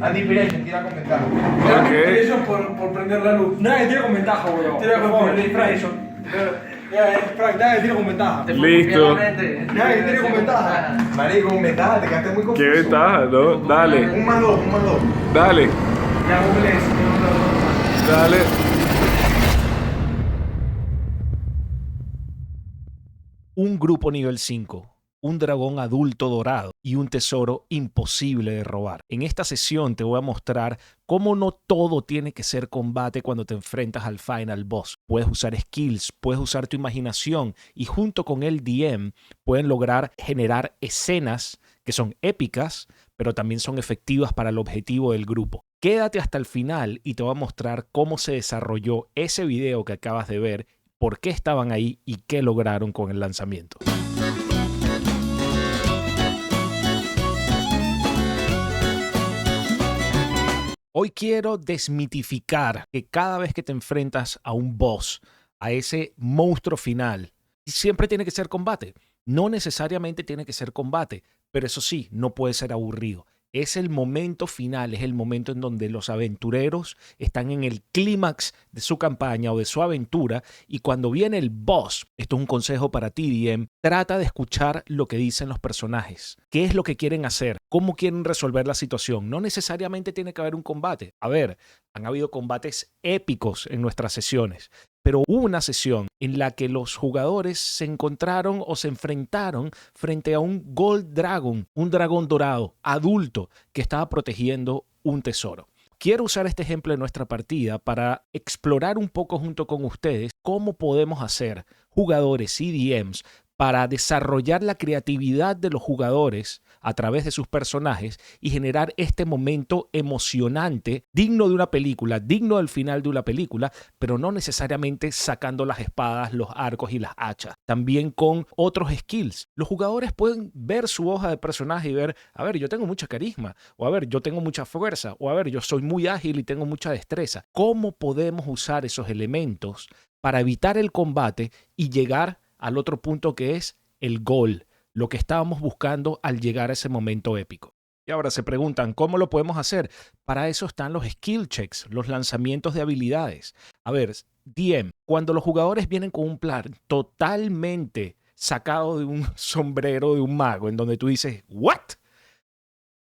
Anti-Piration, tira con ventaja. Anti-Piration por prender la luz. Nadie tira con ventaja, weón. Tira con Anti-Piration. Frank, nadie tira con ventaja. Listo. Nadie tira con ventaja. Marico, con ventaja, te quedaste muy confuso. ¿Qué ventaja, no? Dale, Un más dos, un más dos. dale, Ya, Google eso. dale. Un grupo nivel 5, un dragón adulto dorado y un tesoro imposible de robar. En esta sesión te voy a mostrar cómo no todo tiene que ser combate cuando te enfrentas al final boss. Puedes usar skills, puedes usar tu imaginación y junto con el DM pueden lograr generar escenas que son épicas, pero también son efectivas para el objetivo del grupo. Quédate hasta el final y te voy a mostrar cómo se desarrolló ese video que acabas de ver, por qué estaban ahí y qué lograron con el lanzamiento. Hoy quiero desmitificar que cada vez que te enfrentas a un boss, a ese monstruo final, siempre tiene que ser combate. No necesariamente tiene que ser combate, pero eso sí, no puede ser aburrido. Es el momento final, es el momento en donde los aventureros están en el clímax de su campaña o de su aventura y cuando viene el boss, esto es un consejo para ti, DM, trata de escuchar lo que dicen los personajes. ¿Qué es lo que quieren hacer? ¿Cómo quieren resolver la situación? No necesariamente tiene que haber un combate. A ver, han habido combates épicos en nuestras sesiones, pero hubo una sesión en la que los jugadores se encontraron o se enfrentaron frente a un Gold Dragon, un dragón dorado, adulto, que estaba protegiendo un tesoro. Quiero usar este ejemplo de nuestra partida para explorar un poco junto con ustedes cómo podemos hacer jugadores y DMs para desarrollar la creatividad de los jugadores a través de sus personajes y generar este momento emocionante, digno de una película, digno del final de una película, pero no necesariamente sacando las espadas, los arcos y las hachas. También con otros skills. Los jugadores pueden ver su hoja de personaje y ver, a ver, yo tengo mucha carisma, o a ver, yo tengo mucha fuerza, o a ver, yo soy muy ágil y tengo mucha destreza. ¿Cómo podemos usar esos elementos para evitar el combate y llegar al otro punto que es el goal, lo que estábamos buscando al llegar a ese momento épico? Y ahora se preguntan, ¿cómo lo podemos hacer? Para eso están los skill checks, los lanzamientos de habilidades. A ver, DM, cuando los jugadores vienen con un plan totalmente sacado de un sombrero de un mago, en donde tú dices, ¿what?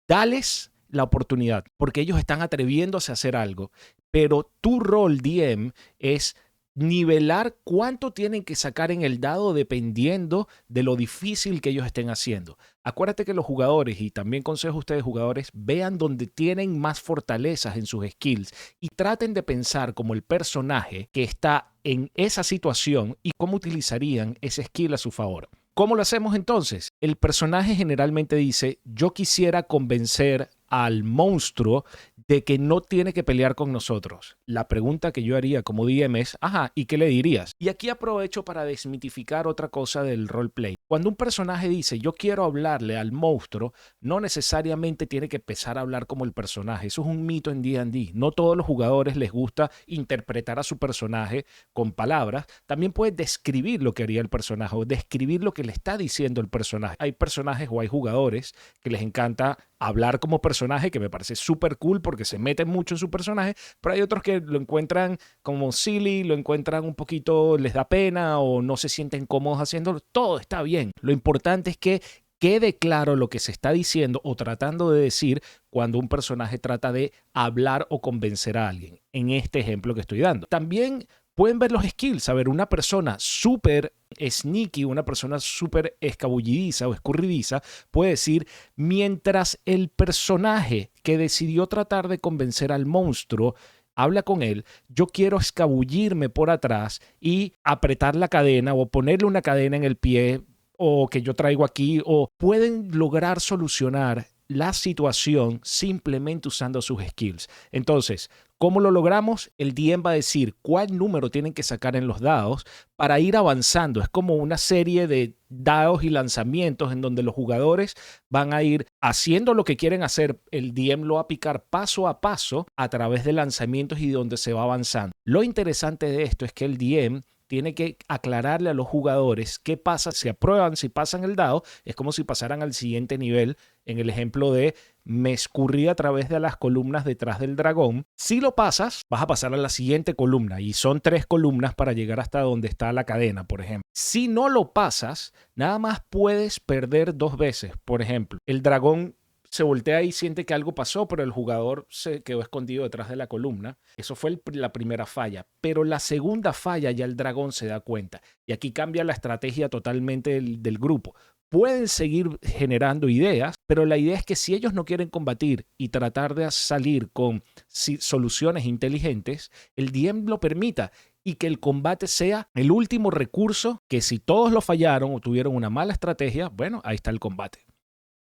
Dales la oportunidad, porque ellos están atreviéndose a hacer algo, pero tu rol, DM, es nivelar cuánto tienen que sacar en el dado dependiendo de lo difícil que ellos estén haciendo. Acuérdate que los jugadores, y también consejo a ustedes jugadores, vean donde tienen más fortalezas en sus skills y traten de pensar como el personaje que está en esa situación y cómo utilizarían ese skill a su favor. ¿Cómo lo hacemos entonces? El personaje generalmente dice, yo quisiera convencer al monstruo de que no tiene que pelear con nosotros. La pregunta que yo haría como DM es, ajá, ¿y qué le dirías? Y aquí aprovecho para desmitificar otra cosa del roleplay. Cuando un personaje dice, yo quiero hablarle al monstruo, no necesariamente tiene que empezar a hablar como el personaje. Eso es un mito en D&D. No todos los jugadores les gusta interpretar a su personaje con palabras. También puede describir lo que haría el personaje o describir lo que le está diciendo el personaje. Hay personajes o hay jugadores que les encanta hablar como personaje, que me parece súper cool porque se meten mucho en su personaje, pero hay otros que lo encuentran como silly, lo encuentran un poquito, les da pena o no se sienten cómodos haciéndolo. Todo está bien. Lo importante es que quede claro lo que se está diciendo o tratando de decir cuando un personaje trata de hablar o convencer a alguien, en este ejemplo que estoy dando. También pueden ver los skills. A ver, una persona súper sneaky, una persona súper escabullidiza o escurridiza puede decir, mientras el personaje que decidió tratar de convencer al monstruo habla con él, yo quiero escabullirme por atrás y apretar la cadena o ponerle una cadena en el pie o que yo traigo aquí, o pueden lograr solucionar la situación simplemente usando sus skills. Entonces, ¿cómo lo logramos? El DM va a decir cuál número tienen que sacar en los dados para ir avanzando. Es como una serie de dados y lanzamientos en donde los jugadores van a ir haciendo lo que quieren hacer. El DM lo va a picar paso a paso a través de lanzamientos y donde se va avanzando. Lo interesante de esto es que el DM tiene que aclararle a los jugadores qué pasa si aprueban, si pasan el dado. Es como si pasaran al siguiente nivel. En el ejemplo de me escurrí a través de las columnas detrás del dragón. Si lo pasas, vas a pasar a la siguiente columna y son 3 columnas para llegar hasta donde está la cadena, por ejemplo. Si no lo pasas, nada más puedes perder 2 veces. Por ejemplo, el dragón se voltea y siente que algo pasó, pero el jugador se quedó escondido detrás de la columna. Eso fue la primera falla. Pero la segunda falla ya el dragón se da cuenta. Y aquí cambia la estrategia totalmente del grupo. Pueden seguir generando ideas, pero la idea es que si ellos no quieren combatir y tratar de salir con soluciones inteligentes, el DM lo permita y que el combate sea el último recurso, que si todos lo fallaron o tuvieron una mala estrategia, bueno, ahí está el combate.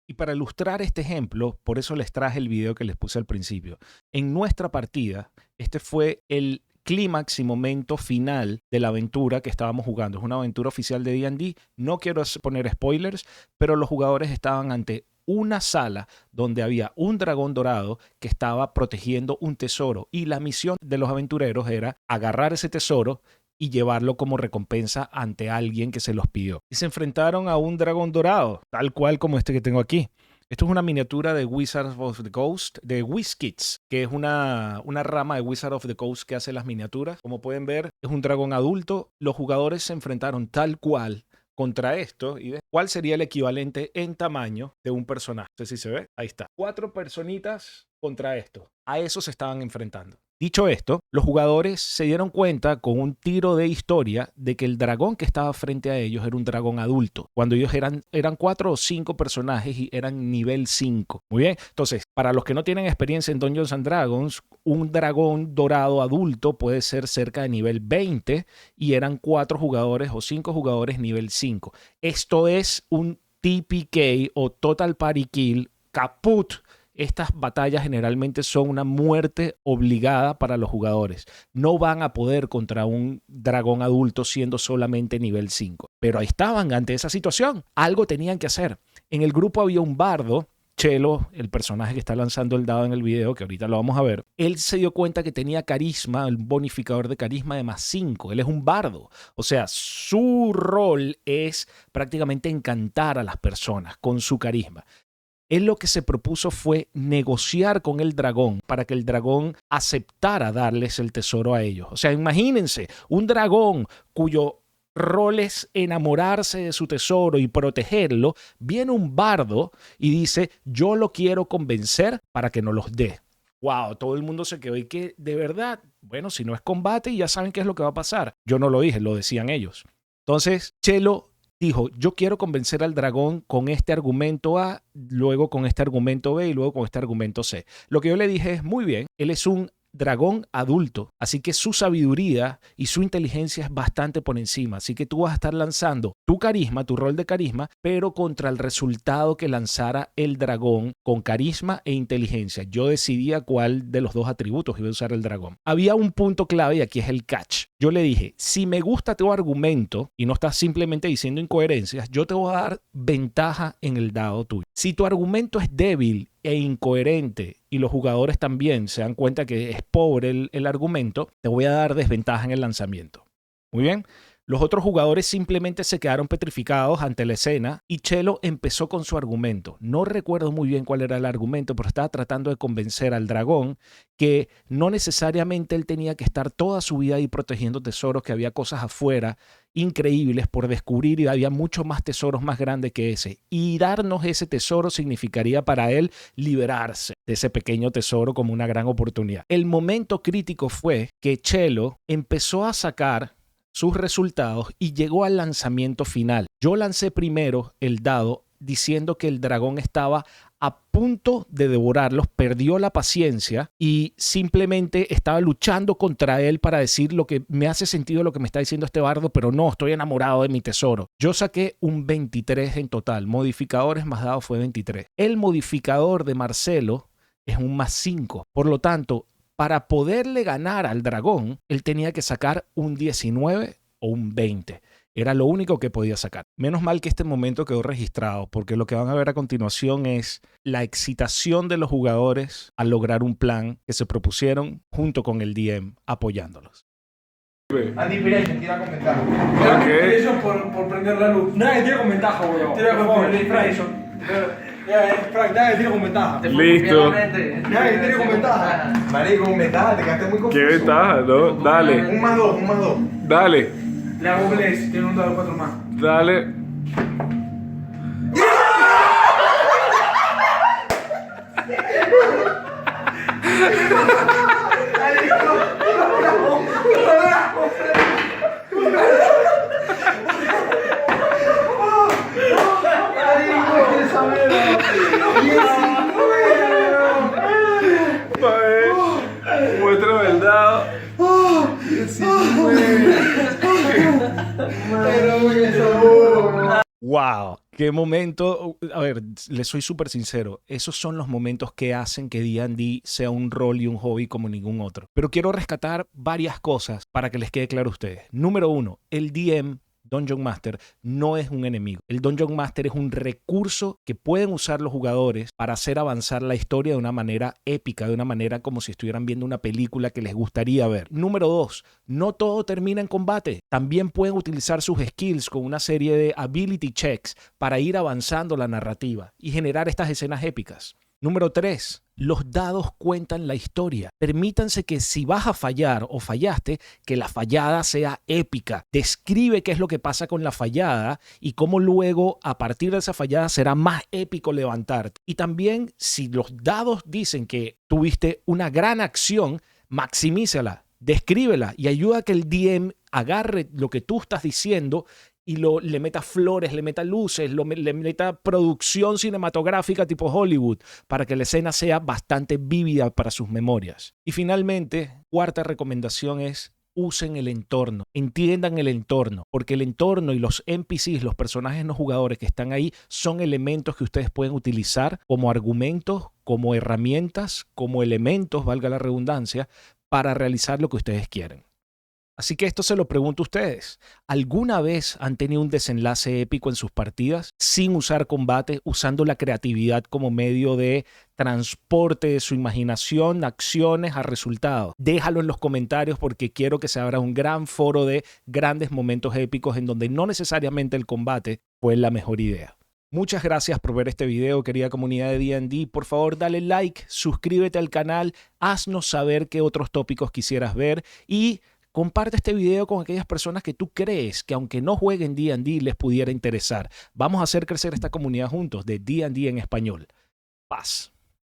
Y para ilustrar este ejemplo, por eso les traje el video que les puse al principio. En nuestra partida, este fue el clímax y momento final de la aventura que estábamos jugando. Es una aventura oficial de D&D. No quiero poner spoilers, pero los jugadores estaban ante una sala donde había un dragón dorado que estaba protegiendo un tesoro. Y la misión de los aventureros era agarrar ese tesoro y llevarlo como recompensa ante alguien que se los pidió. Y se enfrentaron a un dragón dorado, tal cual como este que tengo aquí. Esto es una miniatura de Wizards of the Coast, de WizKids, que es una rama de Wizards of the Coast que hace las miniaturas. Como pueden ver, es un dragón adulto. Los jugadores se enfrentaron tal cual contra esto. ¿Y cuál sería el equivalente en tamaño de un personaje? No sé si se ve. Ahí está. 4 personitas contra esto. A eso se estaban enfrentando. Dicho esto, los jugadores se dieron cuenta con un tiro de historia de que el dragón que estaba frente a ellos era un dragón adulto, cuando ellos eran 4 o 5 personajes y eran nivel 5. Muy bien, entonces, para los que no tienen experiencia en Dungeons and Dragons, un dragón dorado adulto puede ser cerca de nivel 20 y eran 4 jugadores o 5 jugadores nivel 5. Esto es un TPK o Total Party Kill caput. Estas batallas generalmente son una muerte obligada para los jugadores. No van a poder contra un dragón adulto siendo solamente nivel 5. Pero ahí estaban ante esa situación. Algo tenían que hacer. En el grupo había un bardo, Chelo, el personaje que está lanzando el dado en el video, que ahorita lo vamos a ver. Él se dio cuenta que tenía carisma, un bonificador de carisma de +5. Él es un bardo. O sea, su rol es prácticamente encantar a las personas con su carisma. Él lo que se propuso fue negociar con el dragón para que el dragón aceptara darles el tesoro a ellos. O sea, imagínense, un dragón cuyo rol es enamorarse de su tesoro y protegerlo, viene un bardo y dice, yo lo quiero convencer para que nos los dé. Wow, todo el mundo se quedó y que de verdad, bueno, si no es combate ya saben qué es lo que va a pasar. Yo no lo dije, lo decían ellos. Entonces, Chelo dijo, yo quiero convencer al dragón con este argumento A, luego con este argumento B y luego con este argumento C. Lo que yo le dije es, muy bien, él es un dragón adulto, así que su sabiduría y su inteligencia es bastante por encima, así que tú vas a estar lanzando tu carisma, tu rol de carisma, pero contra el resultado que lanzara el dragón con carisma e inteligencia. Yo decidía cuál de los 2 atributos iba a usar el dragón. Había un punto clave y aquí es el catch. Yo le dije, si me gusta tu argumento y no estás simplemente diciendo incoherencias, yo te voy a dar ventaja en el dado tuyo. Si tu argumento es débil e incoherente y los jugadores también se dan cuenta que es pobre el argumento, te voy a dar desventaja en el lanzamiento. Muy bien. Los otros jugadores simplemente se quedaron petrificados ante la escena y Chelo empezó con su argumento. No recuerdo muy bien cuál era el argumento, pero estaba tratando de convencer al dragón que no necesariamente él tenía que estar toda su vida ahí protegiendo tesoros, que había cosas afuera increíbles por descubrir y había muchos más tesoros más grandes que ese. Y darnos ese tesoro significaría para él liberarse de ese pequeño tesoro como una gran oportunidad. El momento crítico fue que Chelo empezó a sacar sus resultados y llegó al lanzamiento final. Yo lancé primero el dado diciendo que el dragón estaba a punto de devorarlos, perdió la paciencia y simplemente estaba luchando contra él para decir lo que me hace sentido lo que me está diciendo este bardo, pero no, estoy enamorado de mi tesoro. Yo saqué un 23 en total, modificadores más dado fue 23. El modificador de Marcelo es un +5, por lo tanto, para poderle ganar al dragón, él tenía que sacar un 19 o un 20. Era lo único que podía sacar. Menos mal que este momento quedó registrado, porque lo que van a ver a continuación es la excitación de los jugadores al lograr un plan que se propusieron junto con el DM apoyándolos. Andy Inspiration, tira con ventaja. Inspiration por prender la luz. Nadie tira con ventaja, weón. Tira con Por favor, Inspiration. Frank, nadie tira con ventaja. Listo. Nadie tira con ventaja. Marico, con ventaja, te quedaste muy Qué confuso. ventaja, ¿no? Dale, Un más dos, un más dos. dale, Le hago Blaze, tiene un dado de 4 más. dale. Muéstrame el dado. ¡Wow! ¡Qué momento! A ver, les soy súper sincero. Esos son los momentos que hacen que D&D sea un rol y un hobby como ningún otro. Pero quiero rescatar varias cosas para que les quede claro a ustedes. Número uno, el DM, Dungeon Master, no es un enemigo. El Dungeon Master es un recurso que pueden usar los jugadores para hacer avanzar la historia de una manera épica, de una manera como si estuvieran viendo una película que les gustaría ver. Número dos, no todo termina en combate. También pueden utilizar sus skills con una serie de ability checks para ir avanzando la narrativa y generar estas escenas épicas. Número 3. Los dados cuentan la historia. Permítanse que si vas a fallar o fallaste, que la fallada sea épica. Describe qué es lo que pasa con la fallada y cómo luego, a partir de esa fallada, será más épico levantarte. Y también, si los dados dicen que tuviste una gran acción, maximízala, descríbela y ayuda a que el DM agarre lo que tú estás diciendo y le meta flores, le meta luces, le meta producción cinematográfica tipo Hollywood para que la escena sea bastante vívida para sus memorias. Y finalmente, cuarta recomendación es: usen el entorno, entiendan el entorno, porque el entorno y los NPCs, los personajes no jugadores que están ahí, son elementos que ustedes pueden utilizar como argumentos, como herramientas, como elementos, valga la redundancia, para realizar lo que ustedes quieren. Así que esto se lo pregunto a ustedes. ¿Alguna vez han tenido un desenlace épico en sus partidas sin usar combate, usando la creatividad como medio de transporte de su imaginación, acciones a resultados? Déjalo en los comentarios porque quiero que se abra un gran foro de grandes momentos épicos en donde no necesariamente el combate fue la mejor idea. Muchas gracias por ver este video, querida comunidad de D&D. Por favor, dale like, suscríbete al canal, haznos saber qué otros tópicos quisieras ver y comparte este video con aquellas personas que tú crees que aunque no jueguen D&D les pudiera interesar. Vamos a hacer crecer esta comunidad juntos de D&D en español. Paz.